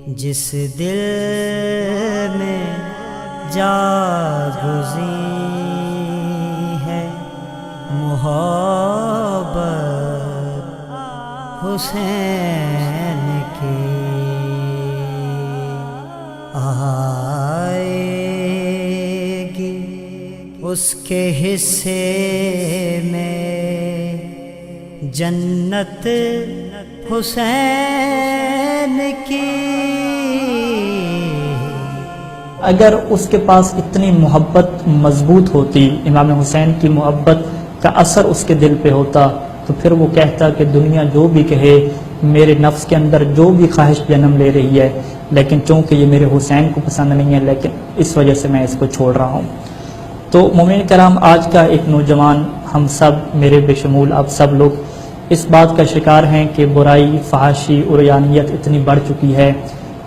جس دل میں جاگزیں ہے محبت حسین کی، آئے گی اس کے حصے میں جنت حسین کی۔ اگر اس کے پاس اتنی محبت مضبوط ہوتی، امام حسین کی محبت کا اثر اس کے دل پہ ہوتا، تو پھر وہ کہتا کہ دنیا جو بھی کہے، میرے نفس کے اندر جو بھی خواہش جنم لے رہی ہے، لیکن چونکہ یہ میرے حسین کو پسند نہیں ہے، لیکن اس وجہ سے میں اس کو چھوڑ رہا ہوں۔ تو مومن کرام، آج کا ایک نوجوان، ہم سب، میرے بشمول آپ سب لوگ اس بات کا شکار ہیں کہ برائی، فحاشی، عریانیت اتنی بڑھ چکی ہے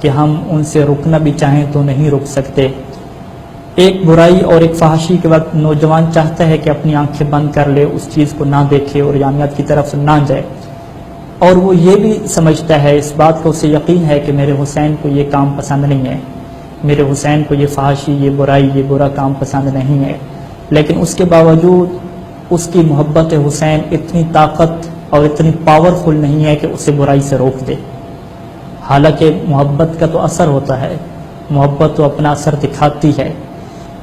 کہ ہم ان سے رکنا بھی چاہیں تو نہیں رک سکتے۔ ایک برائی اور ایک فحاشی کے وقت نوجوان چاہتا ہے کہ اپنی آنکھیں بند کر لے، اس چیز کو نہ دیکھے، عریانیت کی طرف نہ جائے، اور وہ یہ بھی سمجھتا ہے، اس بات کو اسے یقین ہے کہ میرے حسین کو یہ کام پسند نہیں ہے، میرے حسین کو یہ فحاشی، یہ برائی، یہ برا کام پسند نہیں ہے، لیکن اس کے باوجود اس کی محبت حسین اتنی طاقت اور اتنی پاورفل نہیں ہے کہ اسے برائی سے روک دے۔ حالانکہ محبت کا تو اثر ہوتا ہے، محبت تو اپنا اثر دکھاتی ہے۔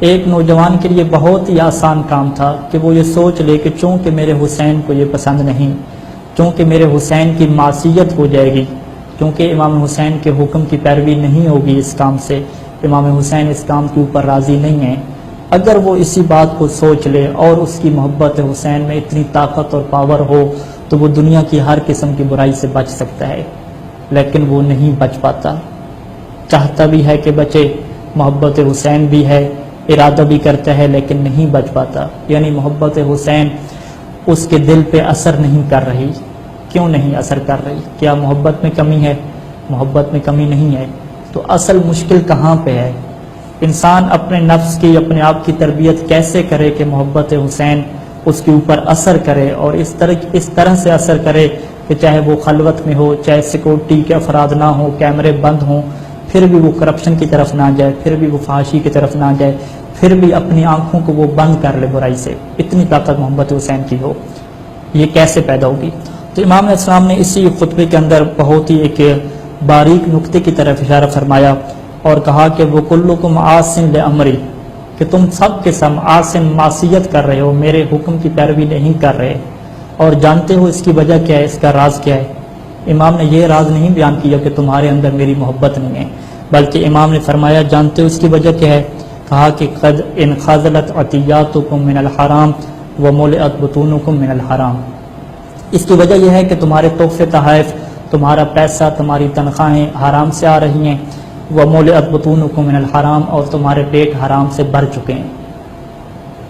ایک نوجوان کے لیے بہت ہی آسان کام تھا کہ وہ یہ سوچ لے کہ چونکہ میرے حسین کو یہ پسند نہیں، چونکہ میرے حسین کی معصیت ہو جائے گی، کیونکہ امام حسین کے حکم کی پیروی نہیں ہوگی اس کام سے، امام حسین اس کام کے اوپر راضی نہیں ہیں، اگر وہ اسی بات کو سوچ لے اور اس کی محبت حسین میں اتنی طاقت اور پاور ہو تو وہ دنیا کی ہر قسم کی برائی سے بچ سکتا ہے، لیکن وہ نہیں بچ پاتا۔ چاہتا بھی ہے کہ بچے، محبت حسین بھی ہے، ارادہ بھی کرتا ہے، لیکن نہیں بچ پاتا۔ یعنی محبت حسین اس کے دل پہ اثر نہیں کر رہی۔ کیوں نہیں اثر کر رہی؟ کیا محبت میں کمی ہے؟ محبت میں کمی نہیں ہے۔ تو اصل مشکل کہاں پہ ہے؟ انسان اپنے نفس کی، اپنے آپ کی تربیت کیسے کرے کہ محبت حسین اس کے اوپر اثر کرے، اور اس طرح سے اثر کرے کہ چاہے وہ خلوت میں ہو، چاہے سیکورٹی کے افراد نہ ہوں، کیمرے بند ہوں، پھر بھی وہ کرپشن کی طرف نہ جائے، پھر بھی وہ فحاشی کی طرف نہ جائے، پھر بھی اپنی آنکھوں کو وہ بند کر لے برائی سے۔ اتنی طاقت محبت حسین کی ہو، یہ کیسے پیدا ہوگی؟ تو امام علیہ السلام نے اسی خطبے کے اندر بہت ہی ایک باریک نقطے کی طرف اشارہ فرمایا اور کہا کہ وہ کلکم عاصٍ لامری، کہ تم سب کے سب عاصٍ، معصیت کر رہے ہو، میرے حکم کی پیروی نہیں کر رہے، اور جانتے ہو اس کی وجہ کیا ہے، اس کا راز کیا ہے؟ امام نے یہ راز نہیں بیان کیا کہ تمہارے اندر میری محبت نہیں ہے، بلکہ امام نے فرمایا جانتے ہو اس کی وجہ کیا ہے؟ کہا کہ قد انخذلت عطیاتکم من الحرام وملئت بطونکم من الحرام۔ اس کی وجہ یہ ہے کہ تمہارے تحفے تحائف، تمہارا پیسہ، تمہاری تنخواہیں حرام سے آ رہی ہیں، وملئت بطونکم من الحرام، اور تمہارے پیٹ حرام سے بھر چکے ہیں۔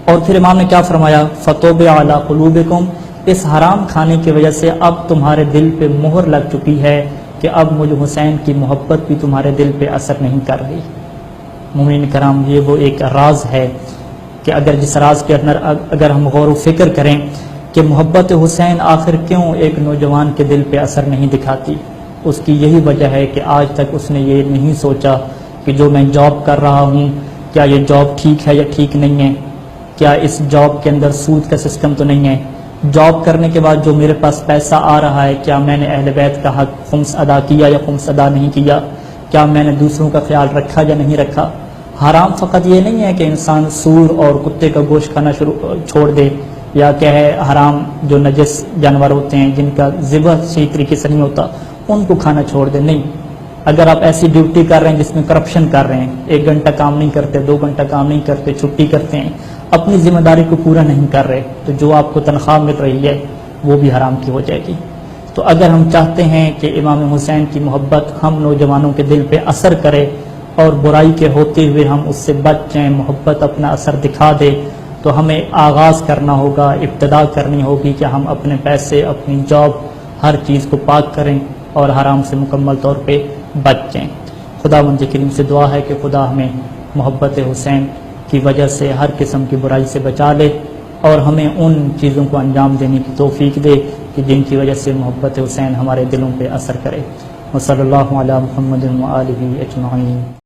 اور پھر امام نے کیا فرمایا؟ فطبع علی قلوبکم، اس حرام کھانے کی وجہ سے اب تمہارے دل پہ مہر لگ چکی ہے کہ اب مجھ حسین کی محبت بھی تمہارے دل پہ اثر نہیں کر رہی۔ مومنین کرام، یہ وہ ایک راز ہے کہ اگر جس راز کے اندر اگر ہم غور و فکر کریں کہ محبت حسین آخر کیوں ایک نوجوان کے دل پہ اثر نہیں دکھاتی، اس کی یہی وجہ ہے کہ آج تک اس نے یہ نہیں سوچا کہ جو میں جاب کر رہا ہوں، کیا یہ جاب ٹھیک ہے یا ٹھیک نہیں ہے؟ کیا اس جاب کے اندر سود کا سسٹم تو نہیں ہے؟ جاب کرنے کے بعد جو میرے پاس پیسہ آ رہا ہے، کیا میں نے اہل بیت کا حق خمس ادا کیا یا خمس ادا نہیں کیا؟ کیا میں نے دوسروں کا خیال رکھا یا نہیں رکھا؟ حرام فقط یہ نہیں ہے کہ انسان سور اور کتے کا گوشت کھانا چھوڑ دے، یا کہ ہے حرام جو نجس جانور ہوتے ہیں جن کا ذبح صحیح طریقے سے نہیں ہوتا ان کو کھانا چھوڑ دے، نہیں۔ اگر آپ ایسی ڈیوٹی کر رہے ہیں جس میں کرپشن کر رہے ہیں، 1 گھنٹہ کام نہیں کرتے، 2 گھنٹہ کام نہیں کرتے، چھٹی کرتے ہیں، اپنی ذمہ داری کو پورا نہیں کر رہے، تو جو آپ کو تنخواہ مل رہی ہے وہ بھی حرام کی ہو جائے گی۔ تو اگر ہم چاہتے ہیں کہ امام حسین کی محبت ہم نوجوانوں کے دل پہ اثر کرے اور برائی کے ہوتے ہوئے ہم اس سے بچ جائیں، محبت اپنا اثر دکھا دے، تو ہمیں آغاز کرنا ہوگا، ابتدا کرنی ہوگی کہ ہم اپنے پیسے، اپنی جاب، ہر چیز کو پاک کریں اور حرام سے مکمل طور پہ بچ جائیں۔ خداوند کریم سے دعا ہے کہ خدا ہمیں محبت حسین کی وجہ سے ہر قسم کی برائی سے بچا لے اور ہمیں ان چیزوں کو انجام دینے کی توفیق دے کہ جن کی وجہ سے محبت حسین ہمارے دلوں پہ اثر کرے۔ وصلی اللہ علی محمد وآلہ اجمعین.